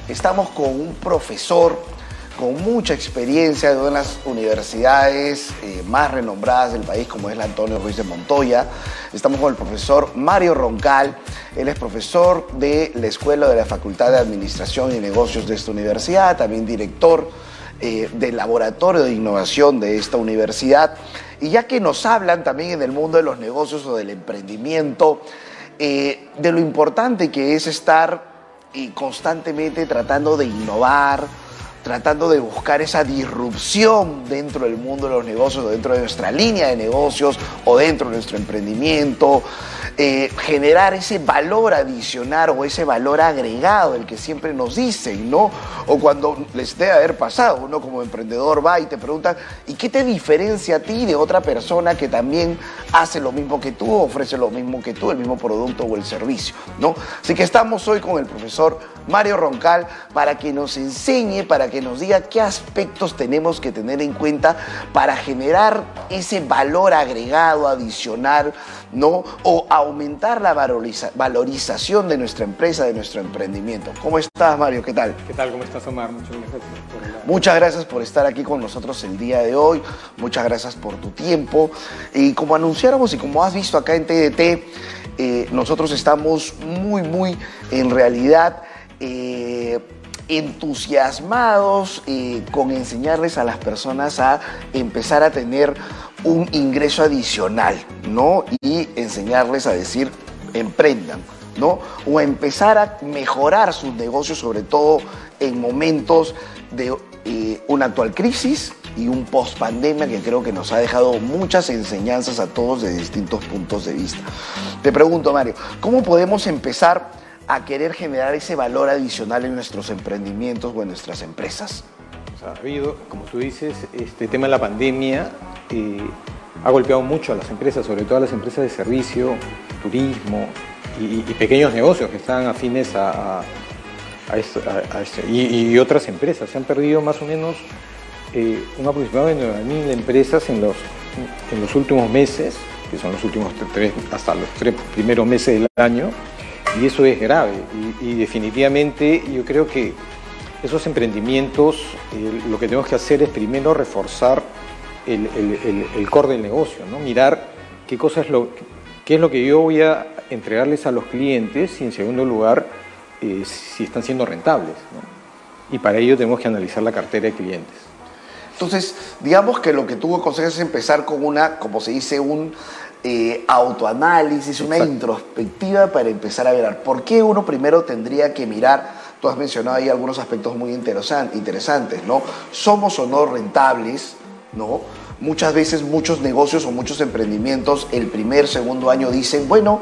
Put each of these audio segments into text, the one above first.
Estamos con un profesor con mucha experiencia de una de las universidades más renombradas del país, como es la Antonio Ruiz de Montoya. Estamos con el profesor Mario Roncal. Él es profesor de la Escuela de la Facultad de Administración y Negocios de esta universidad, también director del Laboratorio de Innovación de esta universidad. Y ya que nos hablan también en el mundo de los negocios o del emprendimiento, de lo importante que es estar constantemente tratando de innovar, tratando de buscar esa disrupción dentro del mundo de los negocios, o dentro de nuestra línea de negocios, o dentro de nuestro emprendimiento, generar ese valor adicional o ese valor agregado, el que siempre nos dicen, ¿no? O cuando les debe haber pasado, uno como emprendedor va y te pregunta, ¿y qué te diferencia a ti de otra persona que también hace lo mismo que tú, ofrece lo mismo que tú, el mismo producto o el servicio, ¿no? Así que estamos hoy con el profesor Mario Roncal para que nos enseñe, para que nos diga qué aspectos tenemos que tener en cuenta para generar ese valor agregado adicional, ¿no? O aumentar la valorización de nuestra empresa, de nuestro emprendimiento. ¿Cómo estás, Mario? ¿Qué tal? ¿Qué tal? ¿Cómo estás, Omar? Muchas gracias por estar aquí con nosotros el día de hoy. Muchas gracias por tu tiempo. Y como anunciáramos y como has visto acá en TDT, nosotros estamos muy, en realidad, entusiasmados con enseñarles a las personas a empezar a tener un ingreso adicional, ¿no? Y enseñarles a decir, emprendan, ¿no? O a empezar a mejorar sus negocios, sobre todo en momentos de una actual crisis y un post-pandemia que creo que nos ha dejado muchas enseñanzas a todos de distintos puntos de vista. Te pregunto, Mario, ¿cómo podemos empezar a querer generar ese valor adicional en nuestros emprendimientos o en nuestras empresas? O sea, ha habido, como tú dices, este tema de la pandemia ha golpeado mucho a las empresas, sobre todo a las empresas de servicio, turismo y pequeños negocios que están afines a esto, y otras empresas. Se han perdido más o menos un aproximado de 9.000 empresas en los últimos meses, que son los últimos hasta los 3 primeros meses del año. Y eso es grave y definitivamente yo creo que esos emprendimientos lo que tenemos que hacer es primero reforzar el core del negocio, ¿no? Mirar qué es lo que yo voy a entregarles a los clientes y en segundo lugar si están siendo rentables, ¿no? Y para ello tenemos que analizar la cartera de clientes. Entonces, digamos que lo que tú aconsejas es empezar con como se dice, un autoanálisis, una introspectiva para empezar a ver por qué uno primero tendría que mirar. Tú has mencionado ahí algunos aspectos muy interesantes, ¿no? ¿Somos o no rentables, no? Muchas veces muchos negocios o muchos emprendimientos el primer, segundo año dicen, bueno,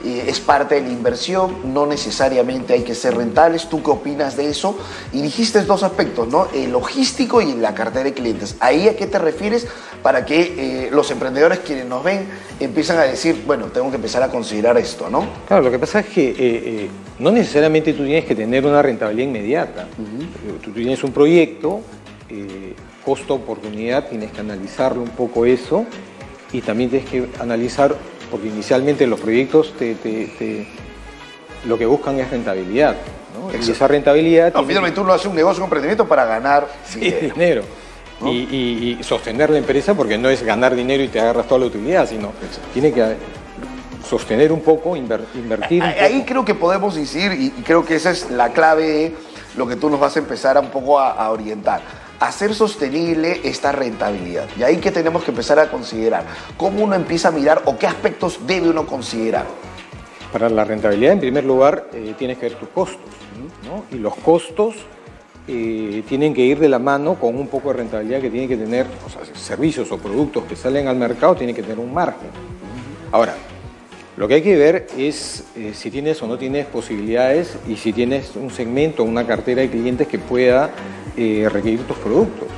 es parte de la inversión, no necesariamente hay que ser rentables. ¿Tú qué opinas de eso? Y dijiste dos aspectos, ¿no? El logístico y la cartera de clientes. ¿Ahí a qué te refieres para que los emprendedores quienes nos ven empiezan a decir, bueno, tengo que empezar a considerar esto, ¿no? Claro, lo que pasa es que no necesariamente tú tienes que tener una rentabilidad inmediata. Tú tienes un proyecto, costo-oportunidad, tienes que analizarlo un poco eso y también tienes que analizar, porque inicialmente los proyectos lo que buscan es rentabilidad, ¿no? Y esa rentabilidad... No, finalmente uno hace un negocio, un emprendimiento para ganar dinero. ¿No? Y sostener la empresa, porque no es ganar dinero y te agarras toda la utilidad, sino tiene que sostener un poco, invertir un poco. Ahí creo que podemos decir, y creo que esa es la clave de lo que tú nos vas a empezar un poco a orientar. Hacer sostenible esta rentabilidad. Y ahí que tenemos que empezar a considerar. ¿Cómo uno empieza a mirar o qué aspectos debe uno considerar? Para la rentabilidad, en primer lugar, tienes que ver tus costos, ¿no? Y los costos tienen que ir de la mano con un poco de rentabilidad que tienen que tener, o sea, servicios o productos que salen al mercado tienen que tener un margen. Ahora, lo que hay que ver es si tienes o no tienes posibilidades y si tienes un segmento, una cartera de clientes que pueda requerir tus productos.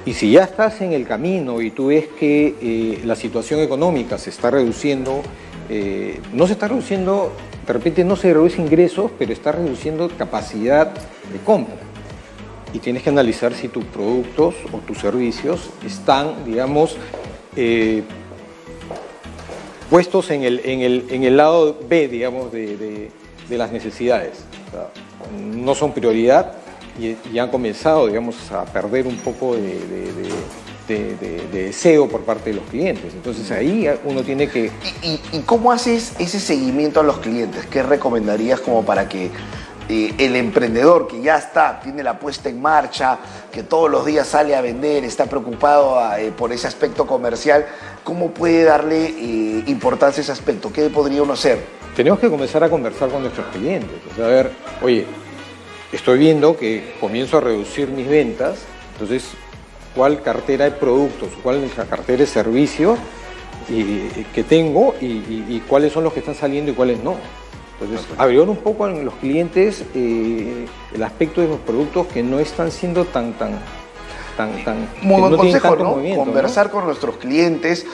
Y si ya estás en el camino y tú ves que la situación económica se está reduciendo, no se está reduciendo, de repente no se reduce ingresos, pero está reduciendo capacidad de compra. Y tienes que analizar si tus productos o tus servicios están, digamos, puestos en el lado B, digamos, de las necesidades. O sea, no son prioridad y han comenzado, digamos, a perder un poco de deseo por parte de los clientes. Entonces ahí uno tiene que... ¿Y cómo haces ese seguimiento a los clientes? ¿Qué recomendarías como para que el emprendedor que ya tiene la puesta en marcha, que todos los días sale a vender, está preocupado por ese aspecto comercial, cómo puede darle importancia a ese aspecto? ¿Qué podría uno hacer? Tenemos que comenzar a conversar con nuestros clientes. O sea, a ver, oye, estoy viendo que comienzo a reducir mis ventas, entonces, ¿cuál cartera de productos, cuál es la cartera de servicios que tengo y cuáles son los que están saliendo y cuáles no? Entonces, averiguar un poco en los clientes el aspecto de los productos que no están siendo tan muy buen consejo, ¿no? Movimiento, conversar, ¿no?, con nuestros clientes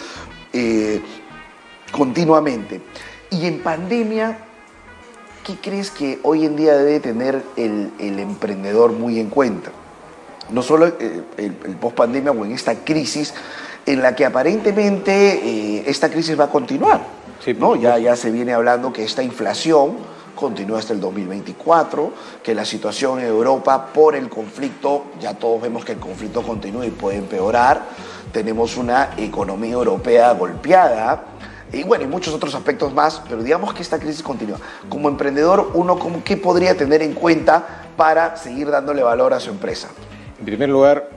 continuamente. Y en pandemia, ¿qué crees que hoy en día debe tener el emprendedor muy en cuenta? No solo el post-pandemia o en esta crisis en la que aparentemente esta crisis va a continuar, sí, ¿no? Ya se viene hablando que esta inflación continúa hasta el 2024, que la situación en Europa por el conflicto, ya todos vemos que el conflicto continúa y puede empeorar. Tenemos una economía europea golpeada, y bueno, y muchos otros aspectos más, pero digamos que esta crisis continúa. Como emprendedor, uno, ¿qué podría tener en cuenta para seguir dándole valor a su empresa? En primer lugar,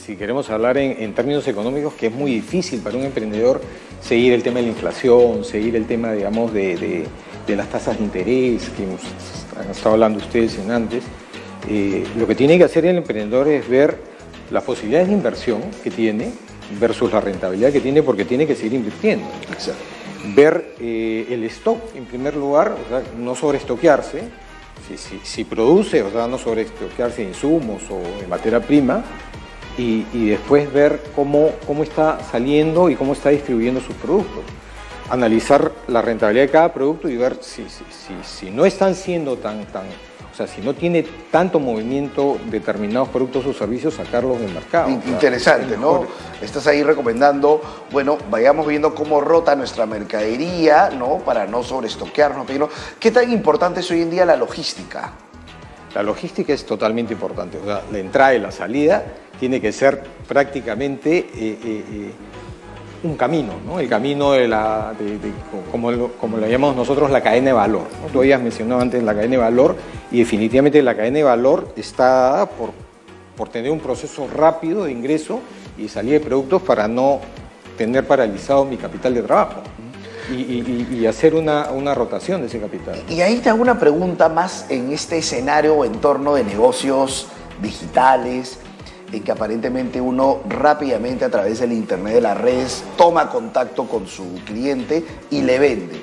si queremos hablar en términos económicos, que es muy difícil para un emprendedor seguir el tema de la inflación, seguir el tema, digamos, de las tasas de interés, que han estado hablando ustedes antes. Lo que tiene que hacer el emprendedor es ver las posibilidades de inversión que tiene versus la rentabilidad que tiene, porque tiene que seguir invirtiendo. Exacto. Ver el stock, en primer lugar, o sea, no sobreestoquearse. Si produce, o sea, no sobreestoquearse en insumos o en materia prima, y después ver cómo está saliendo y cómo está distribuyendo sus productos. Analizar la rentabilidad de cada producto y ver si no están siendo o sea, si no tiene tanto movimiento determinados productos o servicios, sacarlos del mercado. Interesante, ¿no? Estás ahí recomendando, bueno, vayamos viendo cómo rota nuestra mercadería, ¿no? Para no sobreestoquearnos. ¿Qué tan importante es hoy en día la logística? La logística es totalmente importante. O sea, la entrada y la salida tiene que ser prácticamente un camino, ¿no? El camino como lo llamamos nosotros, la cadena de valor, ¿no? Tú habías mencionado antes la cadena de valor, y definitivamente la cadena de valor está dada por tener un proceso rápido de ingreso y salida de productos para no tener paralizado mi capital de trabajo y hacer una rotación de ese capital. Y ahí te hago una pregunta más en este escenario o entorno de negocios digitales, en que aparentemente uno rápidamente a través del internet, de las redes, toma contacto con su cliente y le vende.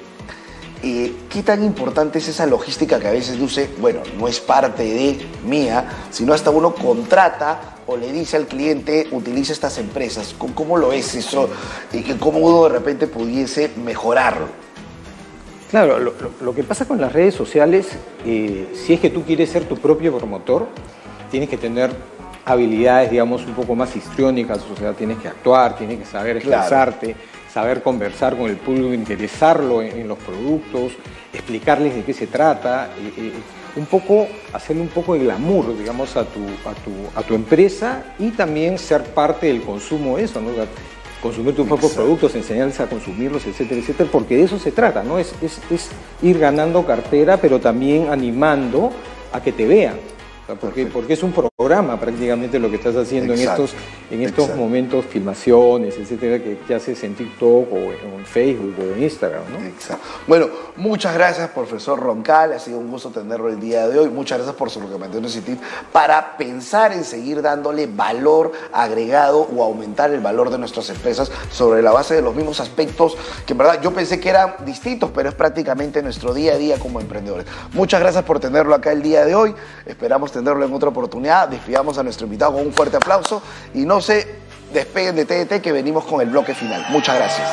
¿Qué tan importante es esa logística que a veces dice, bueno, no es parte de mía, sino hasta uno contrata o le dice al cliente, utiliza estas empresas? ¿Cómo lo es eso? ¿Y cómo uno de repente pudiese mejorarlo? Claro, lo que pasa con las redes sociales, si es que tú quieres ser tu propio promotor, tienes que tener habilidades, digamos, un poco más histriónicas, o sea, tienes que actuar, tienes que saber expresarte, claro, saber conversar con el público, interesarlo en los productos, explicarles de qué se trata, hacerle un poco de glamour, digamos, a tu empresa, y también ser parte del consumo de eso, ¿no? O sea, consumir tus propios productos, enseñarles a consumirlos, etcétera, etcétera, porque de eso se trata, ¿no? Es ir ganando cartera, pero también animando a que te vean. Porque es un programa prácticamente lo que estás haciendo en estos momentos, filmaciones, etcétera, que haces en TikTok o en Facebook o en Instagram, ¿no? Exacto. Bueno, muchas gracias, profesor Roncal. Ha sido un gusto tenerlo el día de hoy. Muchas gracias por su recomendación para pensar en seguir dándole valor agregado o aumentar el valor de nuestras empresas sobre la base de los mismos aspectos que en verdad yo pensé que eran distintos, pero es prácticamente nuestro día a día como emprendedores. Muchas gracias por tenerlo acá el día de hoy. Esperamos tenerlo en otra oportunidad. Despidamos a nuestro invitado con un fuerte aplauso y no se despeguen de TDT, que venimos con el bloque final. Muchas gracias.